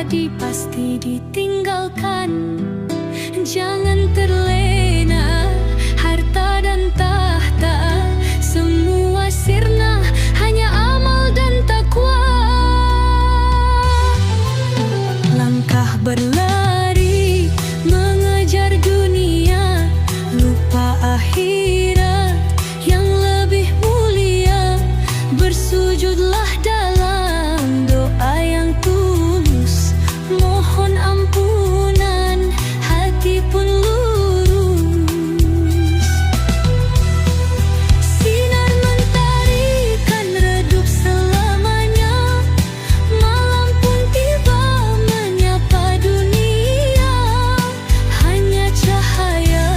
abadi pasti ditinggalkan. Jangan terlena harta dan tahta, semua sirna, hanya amal dan takwa. Langkah berlari mengejar dunia, lupa akhirat yang lebih mulia. Bersujudlah dalam doa yang tulus, mohon ampunan, hati pun lurus. Sinar mentarikan redup selamanya, malam pun tiba menyapa dunia. Hanya cahaya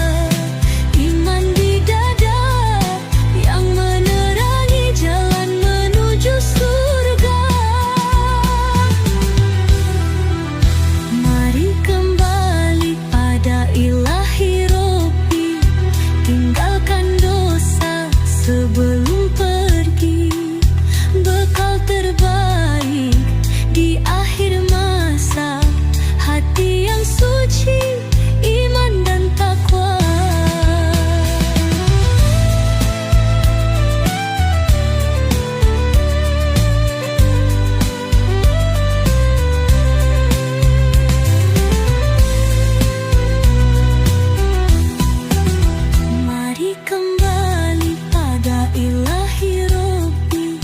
iman di dada yang menerangi jalan menuju surga. Mari kembali pada Ilahi Robbi, tinggalkan dosa sebelum pergi. Bekal terbaik di akhir masa, hati yang suci, iman dan takwa. Mari kembali pada Ilahi Robbi,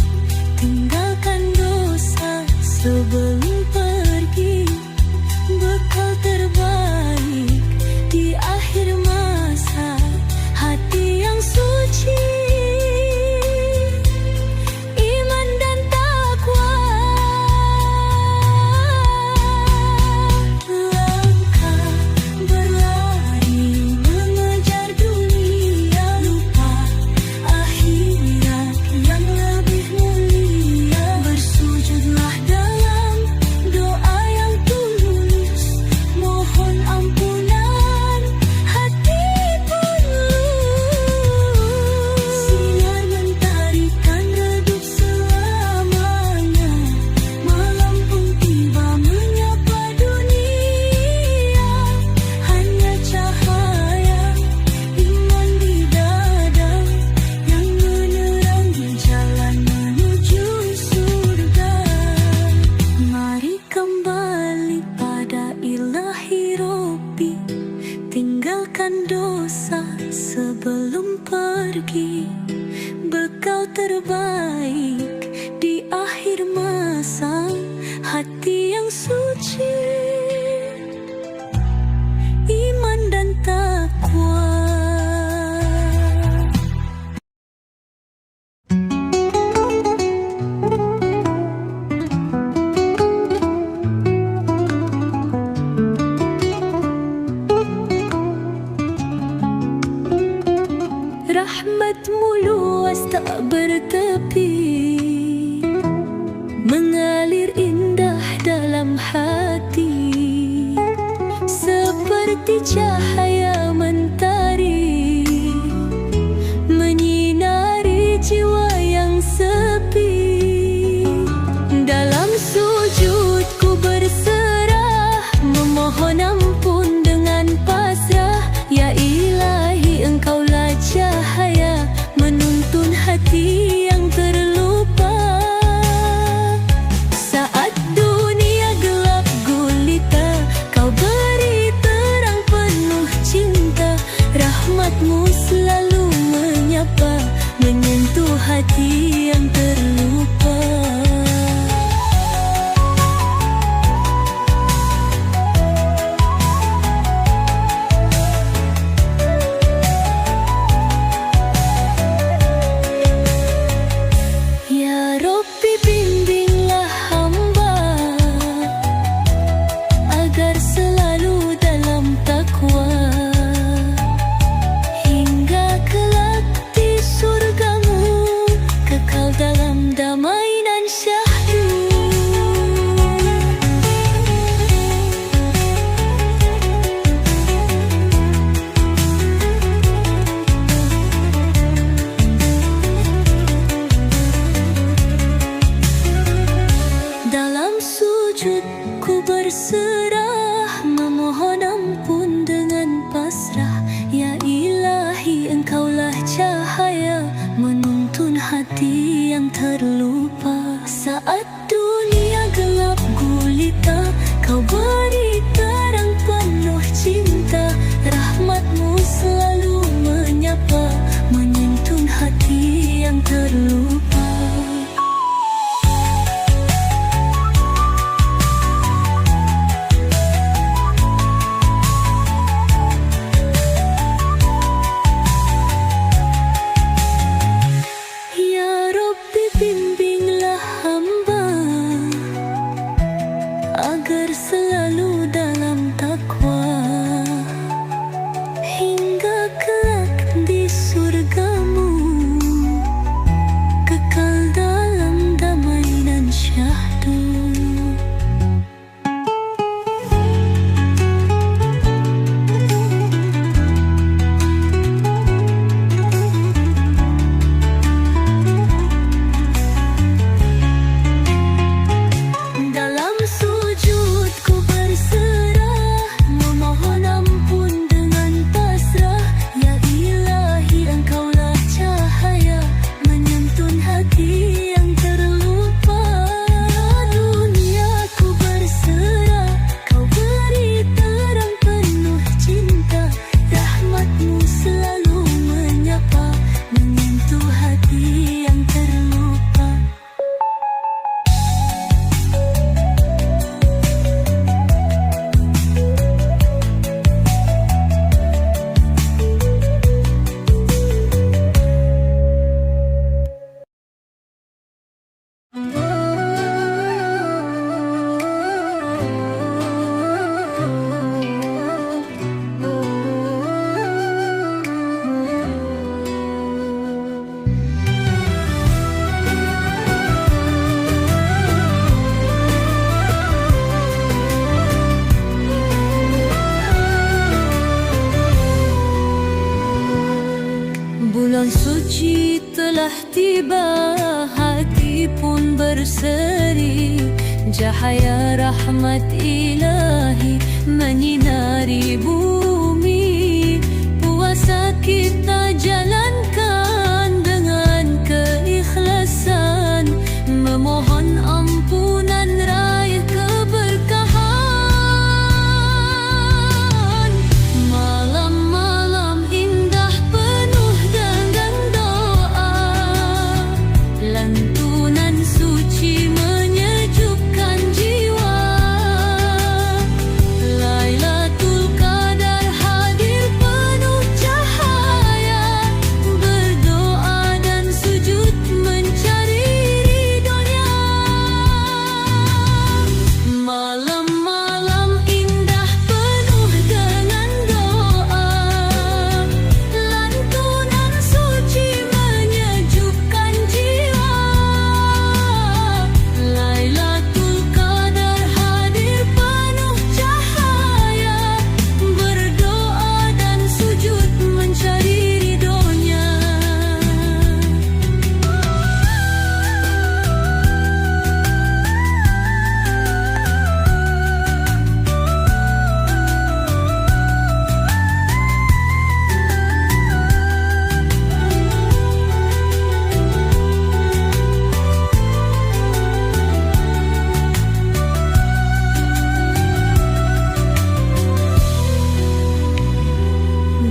tinggalkan dosa sebelum pergi. Bekal terbaik di akhir masa, hati yang suci, iman dan takwa. Langkah berlari mengejar dunia, lupa akhirat yang lebih mulia. Bersujudlah dalam doa yang tulus, mohon ampunan, hati pun lurus. Sinar mentarikan redup selamanya, malam pun tiba menyapa dunia. Hanya cahaya iman di dada yang menerangi jalan menuju surga. Mari kembali pada Ilahi Robbi, tinggalkan dosa sebelum pergi. Bekal terbaik di akhir masa, hati yang suci, iman dan takwa. Rahmatmu luas tak bertepi, mengalir indah dalam hati, seperti cahaya mentari, menyinari jiwa yang sepi. Dalam sujudku berserah, memohon ampun dengan pasrah. Ya Ilahi, Engkaulah cahaya menuntun hati yang terlupa. Saat dunia gelap gulita, Kau beri terang penuh cinta. Rahmatmu selalu menyapa, menyentuh hati yang terlupa. Ya Robbi, bimbinglah hamba agar selalu dalam takwa, hingga kelak di surgamu, kekal dalam damai dan syahdu. Dalam sujud ku berserah, memohon ampun dengan pasrah. Ya Ilahi, Engkaulah cahaya menuntun hati yang terlupa. Saat dunia gelap gulita, Kau beri terang penuh cinta. Rahmat-Mu selalu menyapa, menuntun hati yang terlupa. Bimbinglah hamba agar selalu dalam takwa, hingga kelak di surga-Mu, kekal dalam damai dan syahdu. Bulan suci telah tiba, hati pun berseri. Cahaya rahmat ilahi menyinari bumi. Puasa kita jalankan dengan keikhlasan, memohon ampunan raih keberkahan. Malam-malam indah penuh dengan doa, lantunan suci menyejukkan jiwa. Lailatul Qadar hadir penuh cahaya, berdoa dan sujud mencari ridhonya. Malam-malam indah penuh dengan doa, lantunan suci menyejukkan jiwa. Lailatul Qadar hadir penuh cahaya, berdoa dan sujud mencari ridhonya.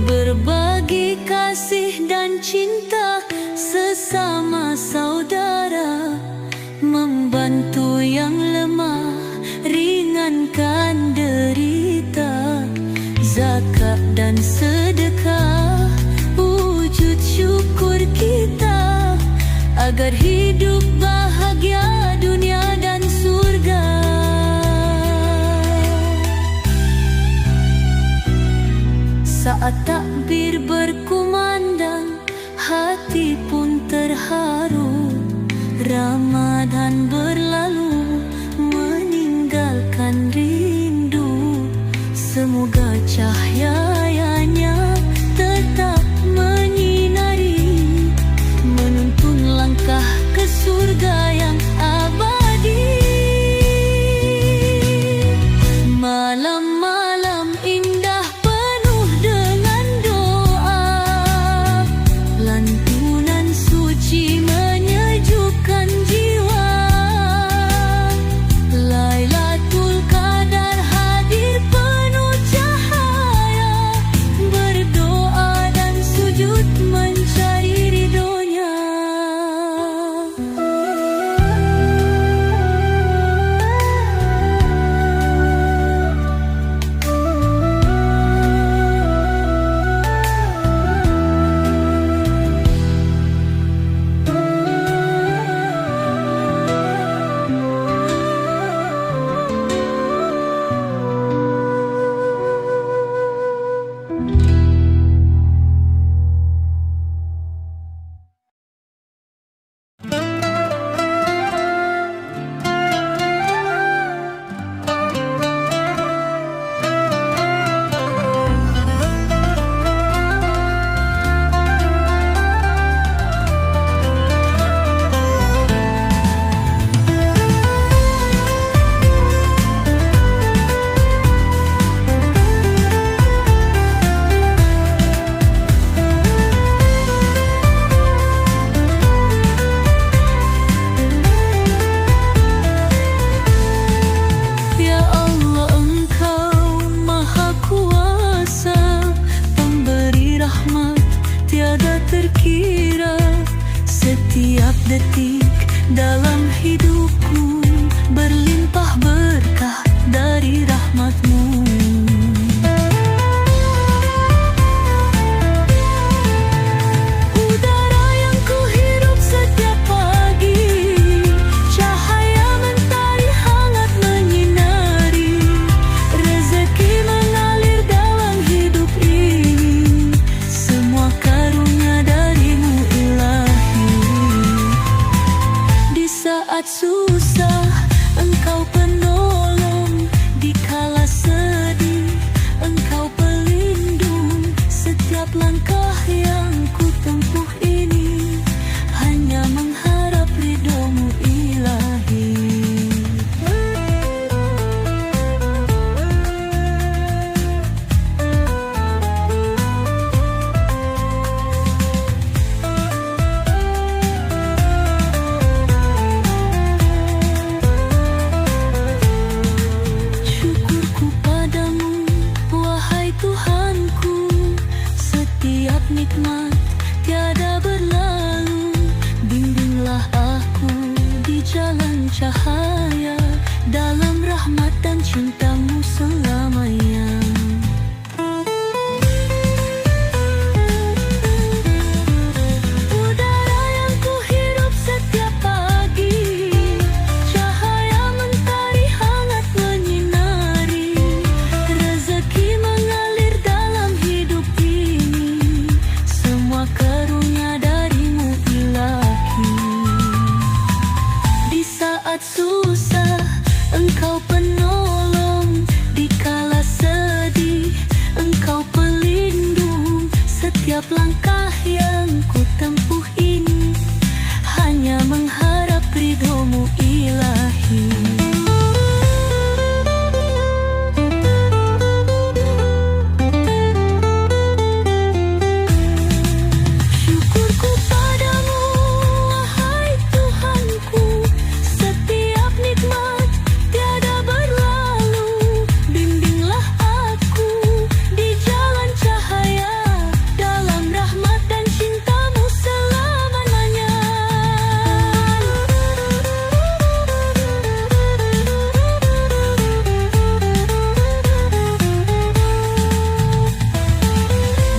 Berbagi kasih dan cinta sesama saudara, membantu yang lemah, ringankan derita. Zakat dan sedekah wujud syukur kita, agar hidup bahagia dunia dan surga. Saat takbir berkumandang, hati pun terharu. Ramadan berlalu, meninggalkan rindu. Semoga cahayanya tetap menyinari, menuntun langkah ke surga. detik dalam hidupku, berlimpah berkah dari rahmat-Mu. Udara yang kuhirup setiap pagi, cahaya mentari hangat menyinari, rezeki mengalir dalam hidup ini, semua karunia dari-Mu Ilahi. Di saat susah Engkau penolong, di kala sedih Engkau pelindung. Setiap langkah yang ku tempuh ini hanya mengharap ridho-Mu Ilahi. Syukurku padamu, wahai Tuhanku, setiap nikmat tiada berlalu. Bimbinglah aku di jalan cahaya, dalam rahmat dan cinta-Mu selamanya. Udara yang kuhirup setiap pagi, cahaya mentari hangat menyinari, rezeki mengalir dalam hidup ini, semua karunia dari-Mu Ilahi. Di saat susah Engkau penolong, di kala sedih Engkau pelindung. Setiap langkah yang ku tempuh ini hanya mengharap ridho-Mu Ilahi. Syukurku padamu, wahai Tuhanku, setiap nikmat tiada berlalu. Bimbinglah aku di jalan cahaya, dalam rahmat dan cinta-Mu selamanya.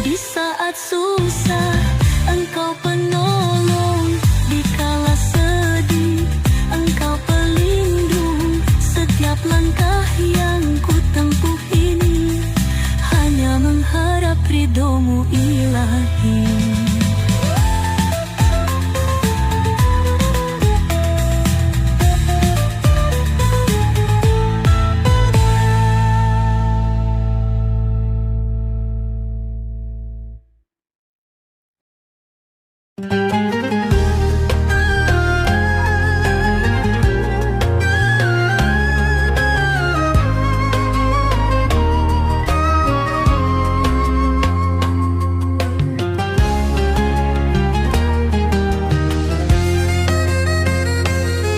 Di saat susah Engkau penolong, di kala sedih Engkau pelindung. Setiap langkah yang ku tempuh ini hanya mengharap ridho-Mu Ilahi.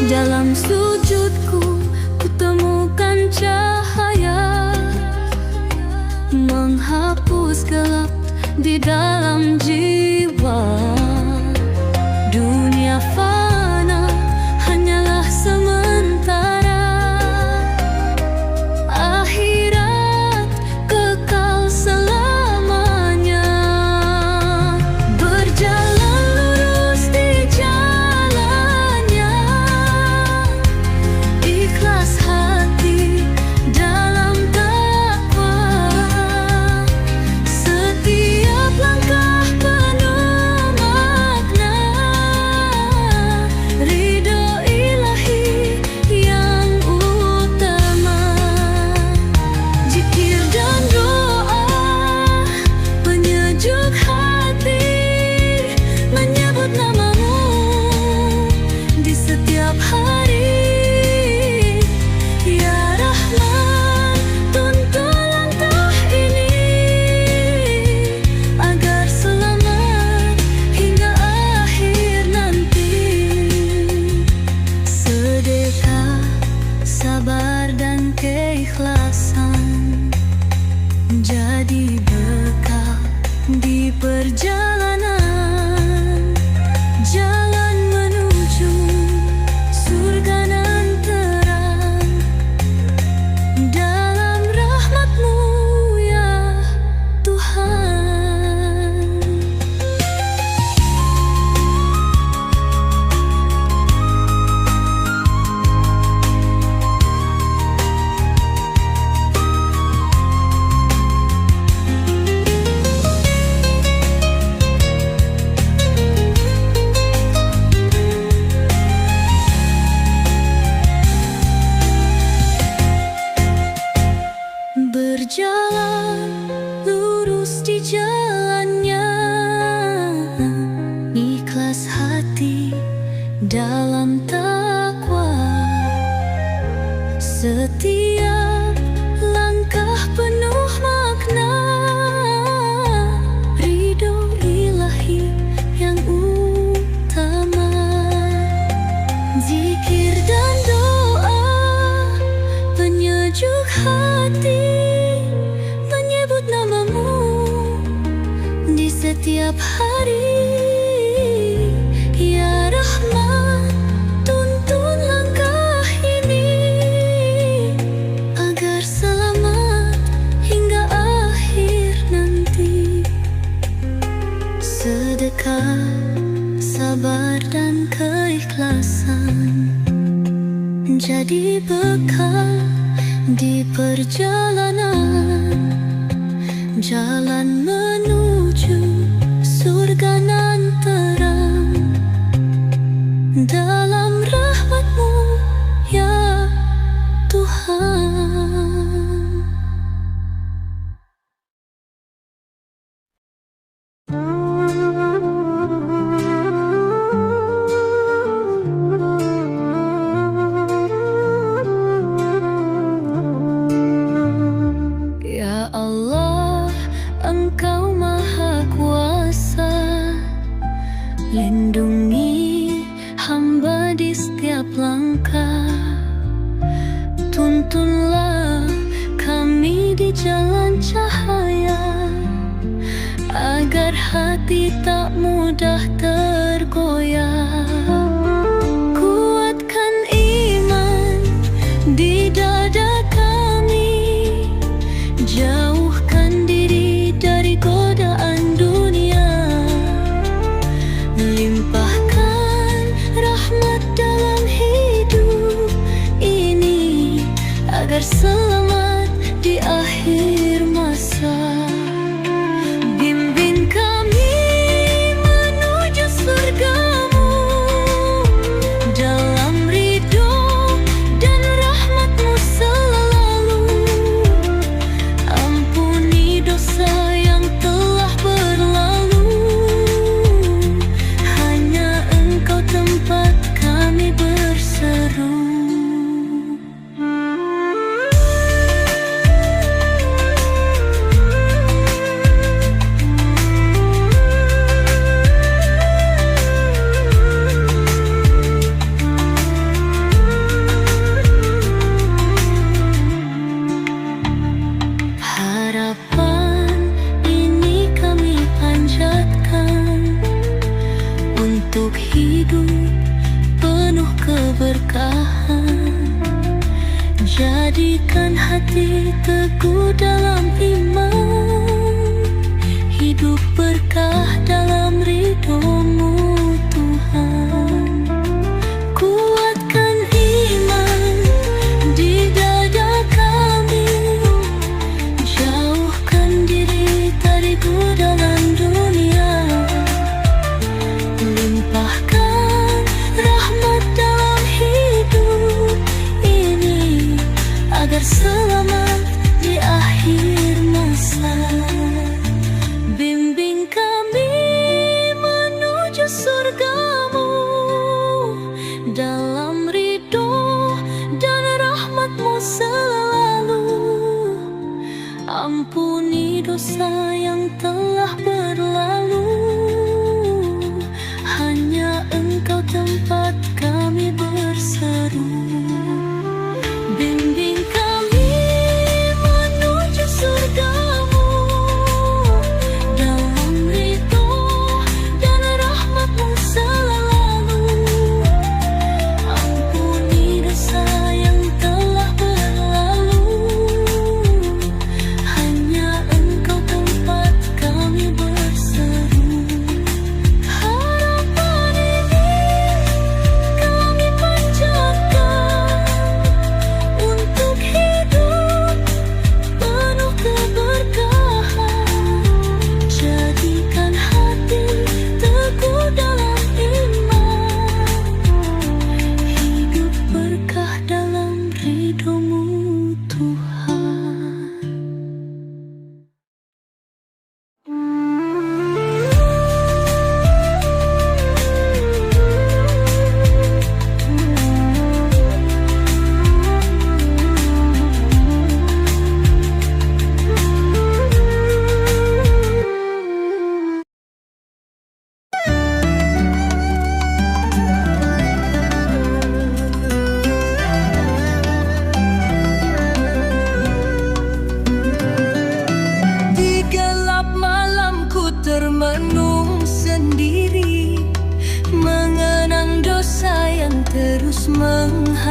Dalam sujudku kutemukan cahaya, menghapus gelap di dalam jiwa. Dunia fana hanyalah sementara, akhirat kekal selamanya. Berjalan lurus di jalannya, ikhlas hati dalam takwa. Setiap langkah penuh makna, ridho Ilahi yang utama. Zikir dan doa penyejuk hati, menyebut nama-Mu di setiap hari. Ya Rahman, tuntun langkah ini agar selamat hingga akhir nanti. Sedekah, sabar dan keikhlasan jadi bekal di perjalanan, jalan menuju jalannya, ikhlas hati dalam takwa. Setiap langkah penuh makna, ridho ilahi yang utama. Zikir dan doa penyejuk hati, menyebut namamu di setiap hari. Ya Rahman, tuntun langkah ini agar selamat hingga akhir nanti. Sedekah, sabar dan keikhlasan jadi bekal di perjalanan, jalan menuju surga nan terang. Dalam rahmat-Mu ya Tuhan. Ya Allah, Engkau Maha Kuasa, lindungi hamba di setiap langkah. Tuntunlah kami di jalan cahaya, agar hati tak mudah tergoyah. Kuatkan iman di dada kami, jauhkan diri dari godaan dunia. Limpahkan rahmat dalam hidup ini, agar selamat di akhir masa. Bimbing kami menuju surga-Mu dalam ridho dan rahmat-Mu selalu. Ampuni dosa yang telah berlalu, hanya Engkau tempat kami berseru. Harapan ini kami panjatkan untuk hidup penuh keberkahan. Jadikan hati teguh dalam iman, hidup berkah dalam ridho-Mu Tuhan. Kuatkan iman di dada kami, jauhkan diri dari godaan dunia. Limpahkan rahmat dalam hidup ini, agar selamat di akhir masa. Bimbing kami menuju surga-Mu dalam ridho dan rahmat-Mu selalu. Ampuni dosa yang telah berlalu, hanya Engkau tempat kami berseru. Bimbing kami menuju surga-Mu dalam ridho dan rahmat-Mu selalu. Ampuni dosa yang telah berlalu, hanya Engkau tempat kami berseru.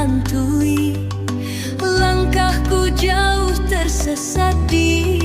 menghantui. Langkahku jauh tersesat di